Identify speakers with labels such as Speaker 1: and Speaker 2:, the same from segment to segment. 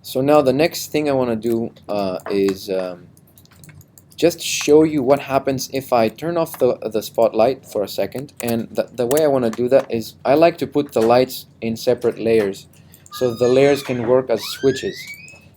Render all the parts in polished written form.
Speaker 1: So now the next thing I want to do is just show you what happens if I turn off the spotlight for a second. And the way I want to do that is I like to put the lights in separate layers so the layers can work as switches.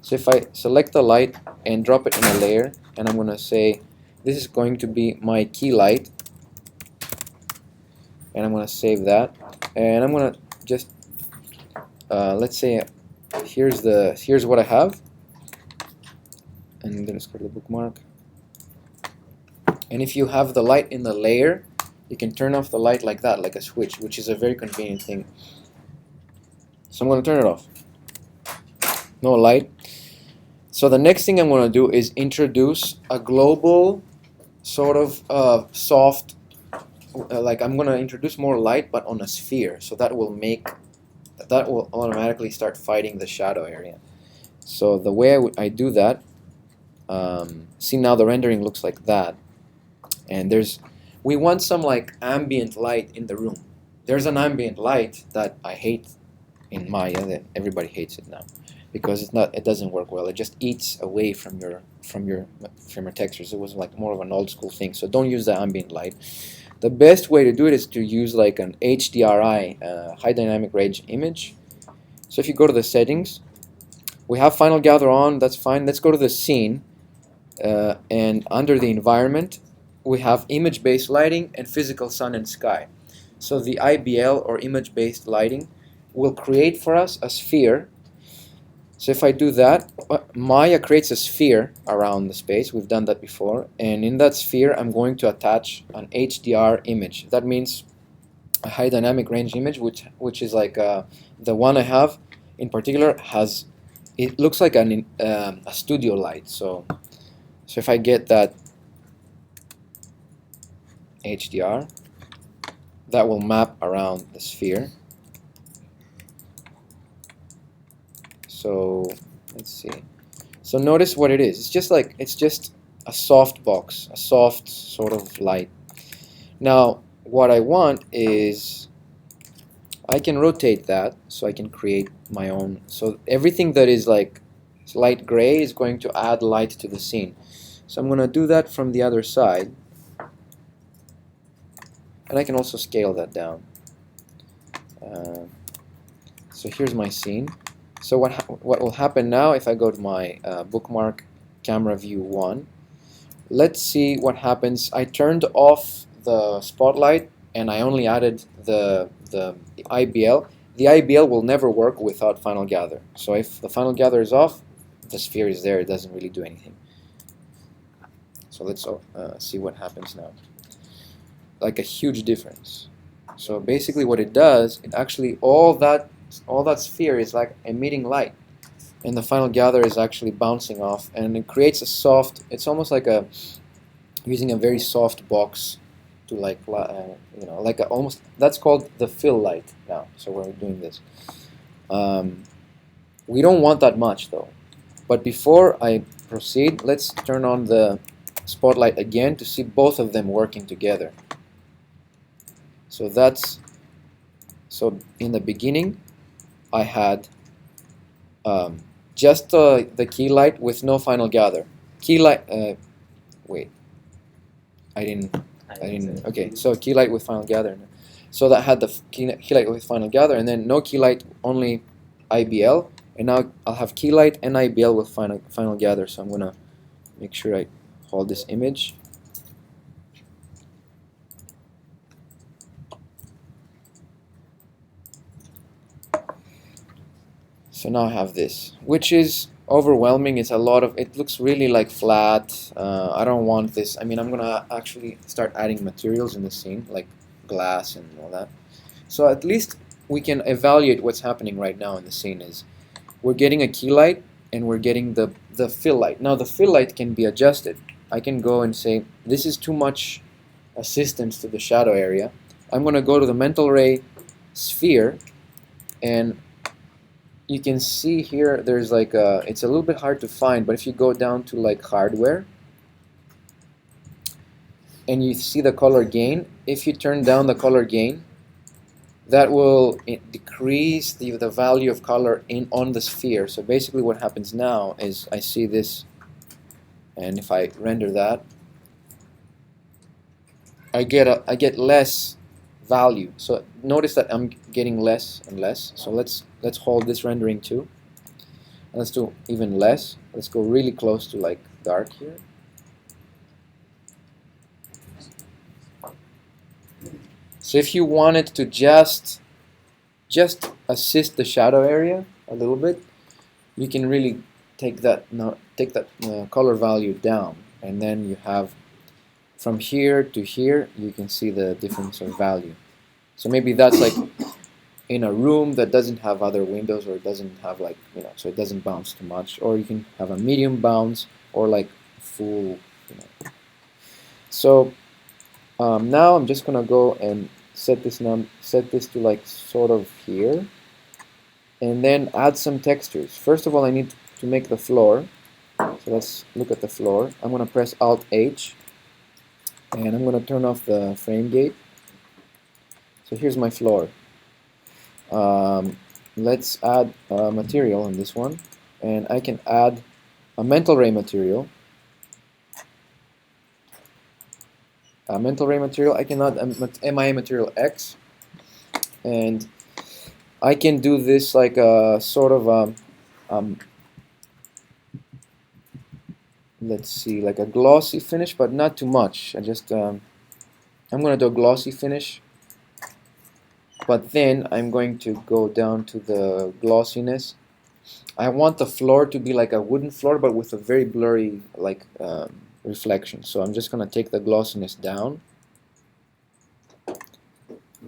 Speaker 1: So if I select the light and drop it in a layer, and I'm going to say this is going to be my key light, and I'm going to save that, and I'm going to just let's say here's what I have, and I'm going to go to the bookmark. And if you have the light in the layer, you can turn off the light like that, like a switch, which is a very convenient thing. So I'm going to turn it off. No light. So the next thing I'm going to do is introduce a global sort of soft, like I'm going to introduce more light but on a sphere. So that will automatically start fighting the shadow area. So the way I do that, see now the rendering looks like that. And we want some like ambient light in the room. There's an ambient light that I hate in Maya, that everybody hates it now, because it doesn't work well. It just eats away from your textures. It was like more of an old school thing. So don't use the ambient light. The best way to do it is to use like an HDRI, high dynamic range image. So if you go to the settings, we have Final Gather on. That's fine. Let's go to the scene, and under the environment, we have image-based lighting and physical sun and sky. So the IBL, or image-based lighting, will create for us a sphere. So if I do that, Maya creates a sphere around the space. We've done that before. And in that sphere, I'm going to attach an HDR image. That means a high dynamic range image, which is like the one I have in particular it looks like a studio light. So if I get that HDR, that will map around the sphere. So let's see. So notice what it is. It's just a soft box, a soft sort of light. Now what I want is I can rotate that so I can create my own. So everything that is like light gray is going to add light to the scene. So I'm going to do that from the other side. And I can also scale that down. So here's my scene. So what will happen now if I go to my bookmark camera view 1? Let's see what happens. I turned off the spotlight and I only added the IBL. The IBL will never work without Final Gather. So if the Final Gather is off, the sphere is there. It doesn't really do anything. So let's see what happens now. Like a huge difference. So basically what it does, it actually all that sphere is like emitting light, and the Final Gather is actually bouncing off, and it creates a soft, it's almost like using a very soft box to like like almost, that's called the fill light now. So we're doing this. We don't want that much though. But before I proceed, let's turn on the spotlight again to see both of them working together. So in the beginning I had just the key light with no Final Gather. Key light, wait, I didn't, okay, so key light with Final Gather. So that had the key light with Final Gather, and then no key light, only IBL, and now I'll have key light and IBL with Final Gather. So I'm gonna make sure I hold this image. So now I have this, which is overwhelming. It's a lot of, it looks really like flat. I don't want this. I mean, I'm gonna actually start adding materials in the scene, like glass and all that. So at least we can evaluate what's happening right now in the scene. Is we're getting a key light and we're getting the fill light. Now the fill light can be adjusted. I can go and say this is too much assistance to the shadow area. I'm gonna go to the mental ray sphere, and you can see here there's like it's a little bit hard to find, but if you go down to like hardware and you see the color gain, if you turn down the color gain, that will decrease the value of color on the sphere. So basically what happens now is I see this, and if I render that, I get less value. So notice that I'm getting less and less. So let's hold this rendering too. Let's do even less. Let's go really close to like dark here. So if you wanted to just assist the shadow area a little bit, you can really take that color value down, and then you have from here to here you can see the difference of value. So maybe that's like in a room that doesn't have other windows, or it doesn't have like, so it doesn't bounce too much, or you can have a medium bounce, or like full, So now I'm just gonna go and set this to like sort of here, and then add some textures. First of all, I need to make the floor. So let's look at the floor. I'm gonna press Alt H, and I'm gonna turn off the frame gate. So here's my floor. Let's add a material on this one, and I can add a mental ray material. I can add a MIA material X, and I can do this like a sort of let's see, like a glossy finish, but not too much. I'm gonna do a glossy finish, but then I'm going to go down to the glossiness. I want the floor to be like a wooden floor, but with a very blurry like reflection. So I'm just gonna take the glossiness down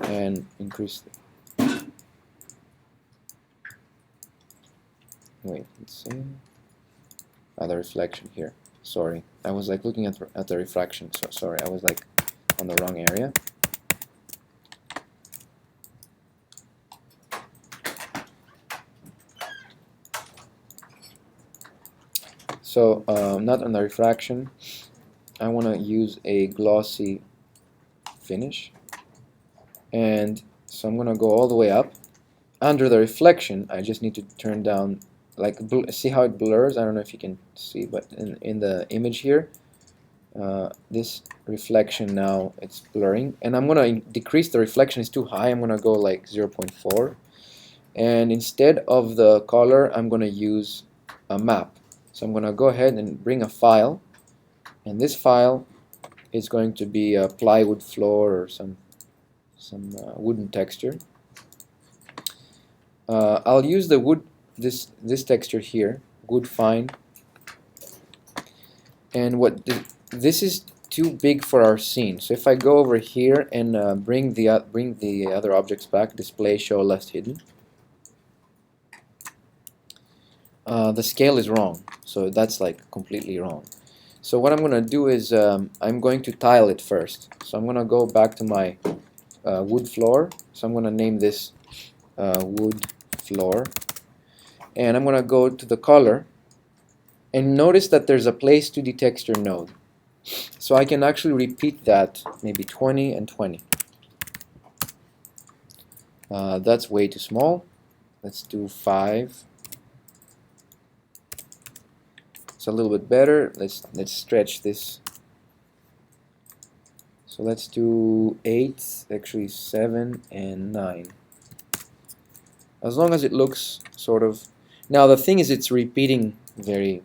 Speaker 1: and increase wait, let's see. The reflection here. Sorry, I was like looking at the refraction. So sorry, I was like on the wrong area. So not on the refraction. I want to use a glossy finish, and so I'm gonna go all the way up. Under the reflection, I just need to turn down, like, see how it blurs? I don't know if you can see, but in the image here, this reflection now it's blurring, and I'm gonna decrease the reflection. It's too high. I'm gonna go like 0.4, and instead of the color, I'm gonna use a map. So I'm gonna go ahead and bring a file, and this file is going to be a plywood floor or some wooden texture. I'll use the wood, this texture here, wood fine, and this is too big for our scene. So if I go over here and bring the other objects back, display, show, left hidden, the scale is wrong. So that's like completely wrong. So what I'm gonna do is I'm going to tile it first. So I'm gonna go back to my wood floor. So I'm gonna name this wood floor, and I'm gonna go to the color, and notice that there's a place to detexture node. So I can actually repeat that, maybe 20 and 20. That's way too small. Let's do 5. It's a little bit better. Let's stretch this. So let's do 8, actually 7 and 9. As long as it looks sort of. Now the thing is, it's repeating very,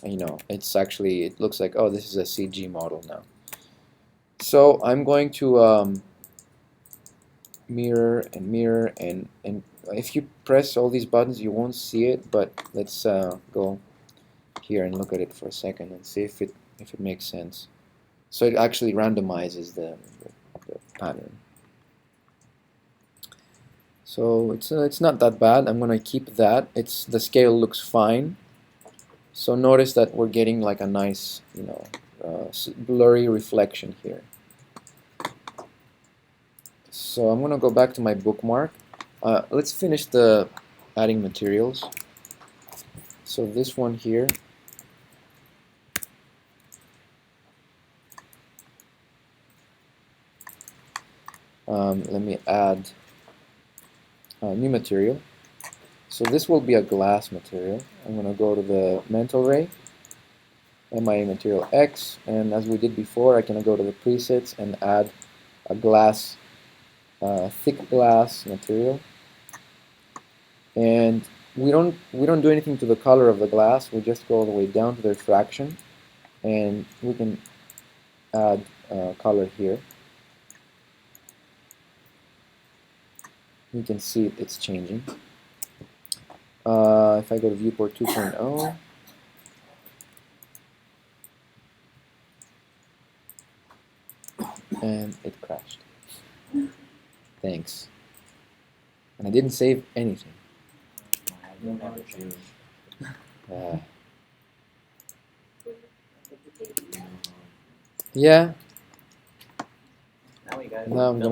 Speaker 1: it's actually, it looks like, oh, this is a CG model now. So I'm going to mirror and mirror, and if you press all these buttons you won't see it, but let's go here and look at it for a second and see if it makes sense. So it actually randomizes the pattern. So it's not that bad. I'm gonna keep that. The scale looks fine. So notice that we're getting like a nice, blurry reflection here. So I'm gonna go back to my bookmark. Let's finish the adding materials. So this one here. Let me add new material. So this will be a glass material. I'm going to go to the mental ray, MIA material X, and as we did before, I can go to the presets and add a glass, thick glass material. And we don't do anything to the color of the glass. We just go all the way down to the refraction, and we can add color here. You can see it's changing. If I go to viewport 2.0, and it crashed. Thanks. And I didn't save anything.
Speaker 2: You'll never choose.
Speaker 1: Yeah.
Speaker 2: Now we got
Speaker 1: Now I'm gonna